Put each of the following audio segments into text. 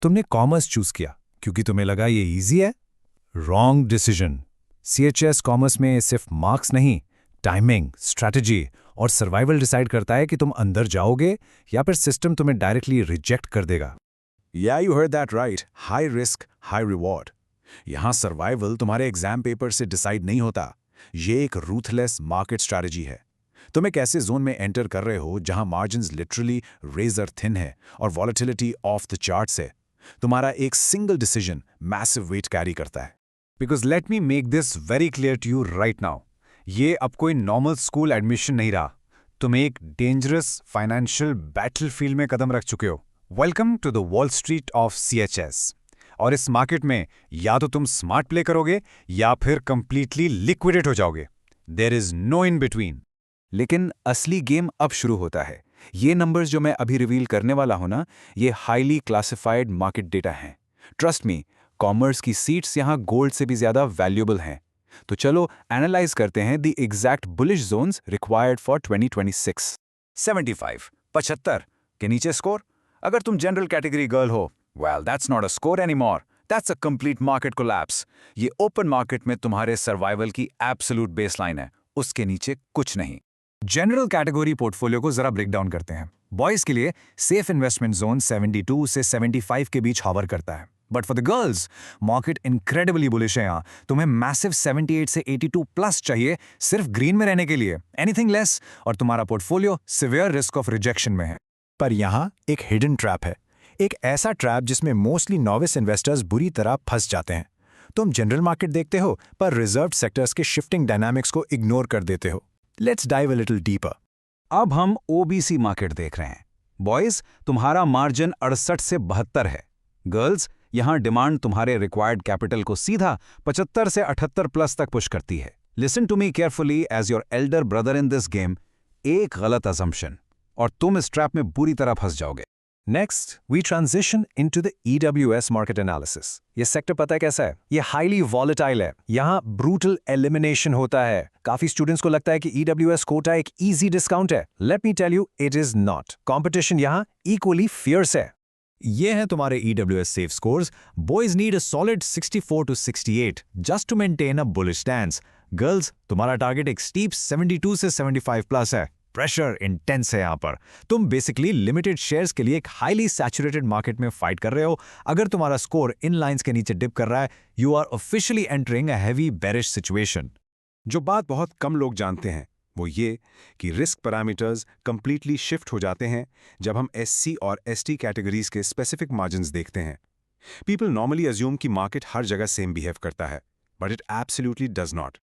तुमने commerce choose किया क्योंकि तुम्हें लगा ये इजी है। Wrong decision. सीएचएस कॉमर्स में सिर्फ मार्क्स नहीं, टाइमिंग, स्ट्रैटेजी और सर्वाइवल डिसाइड करता है कि तुम अंदर जाओगे या फिर सिस्टम तुम्हें डायरेक्टली रिजेक्ट कर देगा। Yeah, you heard that right. High risk, high reward. यहाँ सर्वाइवल तुम्हारे एग्जाम पेपर से डिसाइड नहीं होता। ये एक रूथलेस मार्केट स्ट्रैटेजी है। तुम एक ऐसे जोन में एंटर कर रहे हो जहां मार्जिन्स लिटरली रेजर थिन है और वॉलेटिलिटी ऑफ द चार्ट्स है। तुम्हारा एक single decision massive weight carry करता है। Because let me make this very clear to you right now, ये अब कोई नॉर्मल स्कूल एडमिशन नहीं रहा। तुम एक डेंजरस फाइनेंशियल बैटलफील्ड में कदम रख चुके हो। Welcome to the Wall Street of CHS. और इस मार्केट में या तो तुम स्मार्ट प्ले करोगे या फिर कंप्लीटली लिक्विडेट हो जाओगे। There is no in between. लेकिन असली गेम अब शुरू होता है। ये नंबर्स जो मैं अभी रिवील करने वाला हूं ना, ये हाईली क्लासिफाइड मार्केट डेटा हैं। ट्रस्ट मी, कॉमर्स की सीट्स यहाँ गोल्ड से भी ज्यादा वैल्यूएबल हैं। तो चलो एनालाइज करते हैं the exact bullish zones required for 2026। 75 75 के नीचे स्कोर। अगर तुम जनरल कैटेगरी गर्ल हो, well that's not a score anymore, that's a complete market collapse. ये ओपन मार्केट में तुम्हारे सर्वाइवल की एब्सोल्यूट बेसलाइन है, उसके नीचे कुछ नहीं। जनरल कैटेगरी पोर्टफोलियो को जरा ब्रेक डाउन करते हैं। बॉयज के लिए सेफ इन्वेस्टमेंट जोन 72 से 75 के बीच हॉवर करता है। But for the girls, market incredibly bullish है। यहाँ तुम्हें मैसिव 78 से 82 प्लस चाहिए सिर्फ ग्रीन में रहने के लिए। एनीथिंग लेस और तुम्हारा portfolio severe risk of rejection में है। पर यहाँ एक हिडन ट्रैप है, एक ऐसा ट्रैप जिसमें मोस्टली नॉविस इन्वेस्टर्स बुरी तरह फंस जाते हैं। तुम जनरल मार्केट देखते हो पर रिजर्व्ड सेक्टर्स के शिफ्टिंग डायनामिक्स को इग्नोर कर देते हो। Let's dive a little deeper. अब हम ओबीसी मार्केट देख रहे हैं। बॉयज, तुम्हारा मार्जिन 68 से 72 है। गर्ल्स, यहां डिमांड तुम्हारे रिक्वायर्ड कैपिटल को सीधा 75 से 78 प्लस तक पुश करती है। Listen to me carefully as your elder brother in this game. एक गलत असम्पशन और तुम इस ट्रैप में बुरी तरह फंस जाओगे। Next, we transition into the EWS market analysis. ये सेक्टर पता है कैसा है? ये highly volatile है। यहाँ brutal elimination होता है। काफी स्टूडेंट्स को लगता है कि EWS कोटा एक easy discount है। Let me tell you, it is not. Competition यहाँ equally fierce है। ये हैं तुम्हारे EWS safe scores. Boys need a solid 64 to 68 just to maintain a bullish stance. Girls, तुम्हारा टारगेट एक steep 72 से 75 प्लस है। प्रेशर इंटेंस है यहाँ पर। तुम बेसिकली लिमिटेड शेयर्स के लिए एक हाईली सैचुरेटेड मार्केट में फाइट कर रहे हो। अगर तुम्हारा स्कोर इन लाइंस के नीचे डिप कर रहा है, you are officially entering a heavy bearish situation. जो बात बहुत कम लोग जानते हैं वो ये कि रिस्क पैरामीटर्स कंप्लीटली शिफ्ट हो जाते हैं जब हम एससी और एसटी कैटेगरीज के स्पेसिफिक मार्जिन्स देखते हैं। पीपल नॉर्मली अज्यूम कि मार्केट हर जगह सेम बिहेव करता है, but it absolutely does not.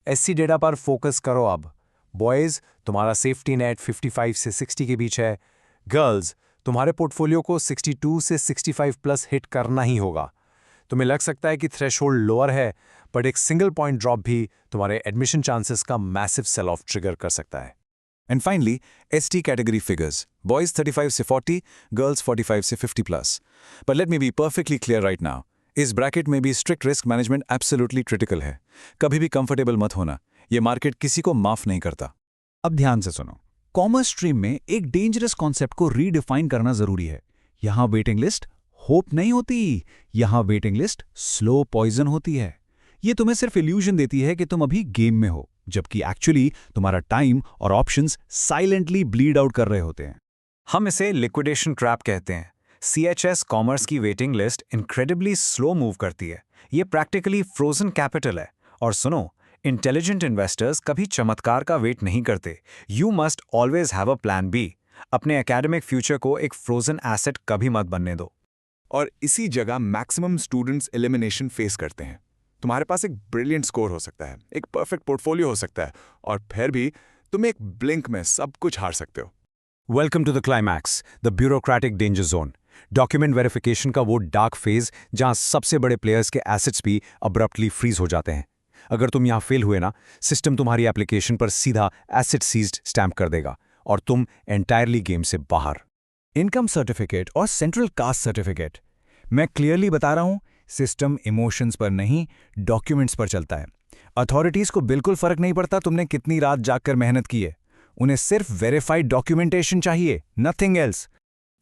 SC data पर फोकस करो अब। बॉयज, तुम्हारा सेफ्टी नेट 55 से 60 के बीच है। गर्ल्स, तुम्हारे पोर्टफोलियो को 62 से 65 प्लस हिट करना ही होगा। तुम्हें लग सकता है कि थ्रेशोल्ड लोअर है, बट एक सिंगल पॉइंट ड्रॉप भी तुम्हारे एडमिशन चांसेस का मैसिव सेल ऑफ ट्रिगर कर सकता है। And finally, ST category figures. Boys 35 से 40, गर्ल्स 45 से 50 plus. But let me be perfectly clear right now, इस ब्रैकेट में भी strict risk management absolutely critical है। कभी भी कंफर्टेबल मत होना, ये मार्केट किसी को माफ नहीं करता। अब ध्यान से सुनो, कॉमर्स स्ट्रीम में एक डेंजरस कॉन्सेप्ट को रीडिफाइन करना जरूरी है। यहां वेटिंग लिस्ट होप नहीं होती, यहां वेटिंग लिस्ट स्लो पॉइजन होती है। ये तुम्हें सिर्फ इल्यूजन देती है कि तुम अभी गेम में हो, जबकि एक्चुअली तुम्हारा टाइम और ऑप्शंस साइलेंटली ब्लीड आउट कर रहे होते हैं। हम इसे लिक्विडेशन ट्रैप कहते हैं। सीएचएस कॉमर्स की waiting list incredibly slow move करती है। ये प्रैक्टिकली फ्रोजन कैपिटल है। और सुनो, इंटेलिजेंट इन्वेस्टर्स कभी चमत्कार का वेट नहीं करते। You must always have a plan B. अपने एकेडमिक फ्यूचर को एक फ्रोजन एसेट कभी मत बनने दो। और इसी जगह मैक्सिमम स्टूडेंट्स एलिमिनेशन फेस करते हैं। तुम्हारे पास एक ब्रिलियंट स्कोर हो सकता है, एक परफेक्ट पोर्टफोलियो हो सकता है, और फिर भी तुम एक ब्लिंक में सब कुछ हार सकते हो। Welcome to the climax, the bureaucratic danger zone. Document verification का वो डार्क फेज जहां सबसे बड़े प्लेयर्स के एसेट्स भी अब्रप्टली फ्रीज हो जाते हैं। अगर तुम यहां फेल हुए ना, सिस्टम तुम्हारी एप्लीकेशन पर सीधा एसेट सीज्ड स्टैम्प कर देगा और तुम एंटायरली गेम से बाहर। इनकम सर्टिफिकेट और सेंट्रल कास्ट सर्टिफिकेट, मैं क्लियरली बता रहा हूं, सिस्टम इमोशंस पर नहीं, डॉक्यूमेंट्स पर चलता है। अथॉरिटीज को बिल्कुल फर्क नहीं पड़ता तुमने कितनी रात जागकर मेहनत की है। उन्हें सिर्फ वेरीफाइड डॉक्यूमेंटेशन चाहिए, नथिंग एल्स।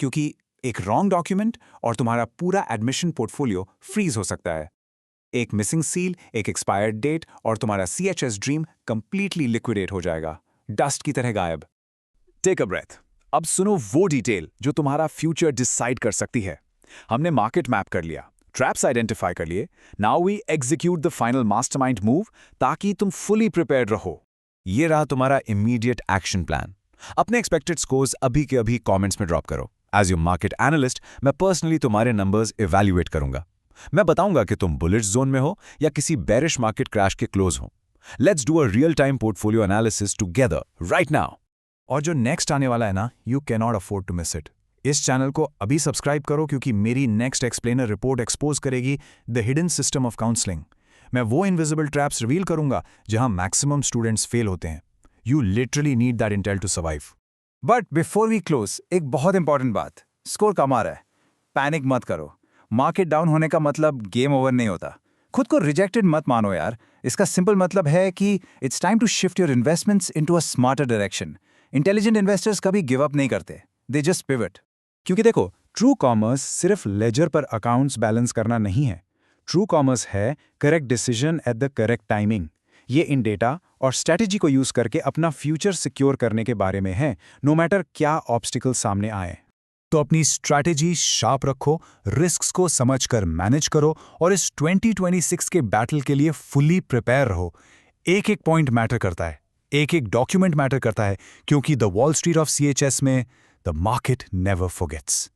क्योंकि एक रॉन्ग डॉक्यूमेंट और तुम्हारा पूरा एडमिशन पोर्टफोलियो फ्रीज हो सकता है। एक मिसिंग सील, एक एक्सपायर्ड डेट और तुम्हारा CHS ड्रीम कंप्लीटली लिक्विडेट हो जाएगा, डस्ट की तरह गायब। Take a breath. अब सुनो वो डिटेल जो तुम्हारा फ्यूचर डिसाइड कर सकती है। हमने मार्केट मैप कर लिया, ट्रैप्स आइडेंटिफाई कर लिए, now we execute the final mastermind move ताकि तुम फुली प्रिपेयर्ड रहो। ये रहा तुम्हारा इमीडिएट एक्शन प्लान। अपने एक्सपेक्टेड स्कोर्स अभी के अभी कमेंट्स में ड्रॉप करो। एज योर मार्केट एनालिस्ट मैं पर्सनली तुम्हारे नंबर्स इवैल्यूएट करूंगा। मैं बताऊंगा कि तुम बुलिश जोन में हो या किसी बेरिश मार्केट क्रैश के क्लोज हो। Let's do a real time portfolio analysis together right now. और जो नेक्स्ट आने वाला है ना, you can not afford to miss it. इस चैनल को अभी सब्सक्राइब करो क्योंकि मेरी नेक्स्ट एक्सप्लेनर रिपोर्ट एक्सपोज करेगी the hidden system of counselling. मैं वो इनविजिबल ट्रैप्स रिवील करूंगा जहां मैक्सिमम स्टूडेंट्स फेल होते हैं। You literally need that intel to survive. But before we close, एक बहुत इंपॉर्टेंट बात, स्कोर कम आ रहा है, पैनिक मत करो। मार्केट डाउन होने का मतलब गेम ओवर नहीं होता। खुद को रिजेक्टेड मत मानो यार। इसका सिंपल मतलब है कि it's time to shift your investments into a smarter direction. Intelligent investors कभी गिव अप नहीं करते, दे जस्ट पिवट। क्योंकि देखो, ट्रू कॉमर्स सिर्फ लेजर पर अकाउंट्स बैलेंस करना नहीं है। ट्रू कॉमर्स है correct decision at the correct timing. ये इन डेटा और स्ट्रैटेजी को यूज करके अपना फ्यूचर सिक्योर करने के बारे में है, नो मैटर क्या ऑब्स्टिकल सामने आए। तो अपनी स्ट्रैटेजी शार्प रखो, रिस्क्स को समझकर मैनेज करो और इस 2026 के बैटल के लिए फुली प्रिपेयर रहो। एक एक पॉइंट मैटर करता है, एक एक डॉक्यूमेंट मैटर करता है, क्योंकि the Wall Street of CHS में द मार्केट नेवर फॉरगेट्स।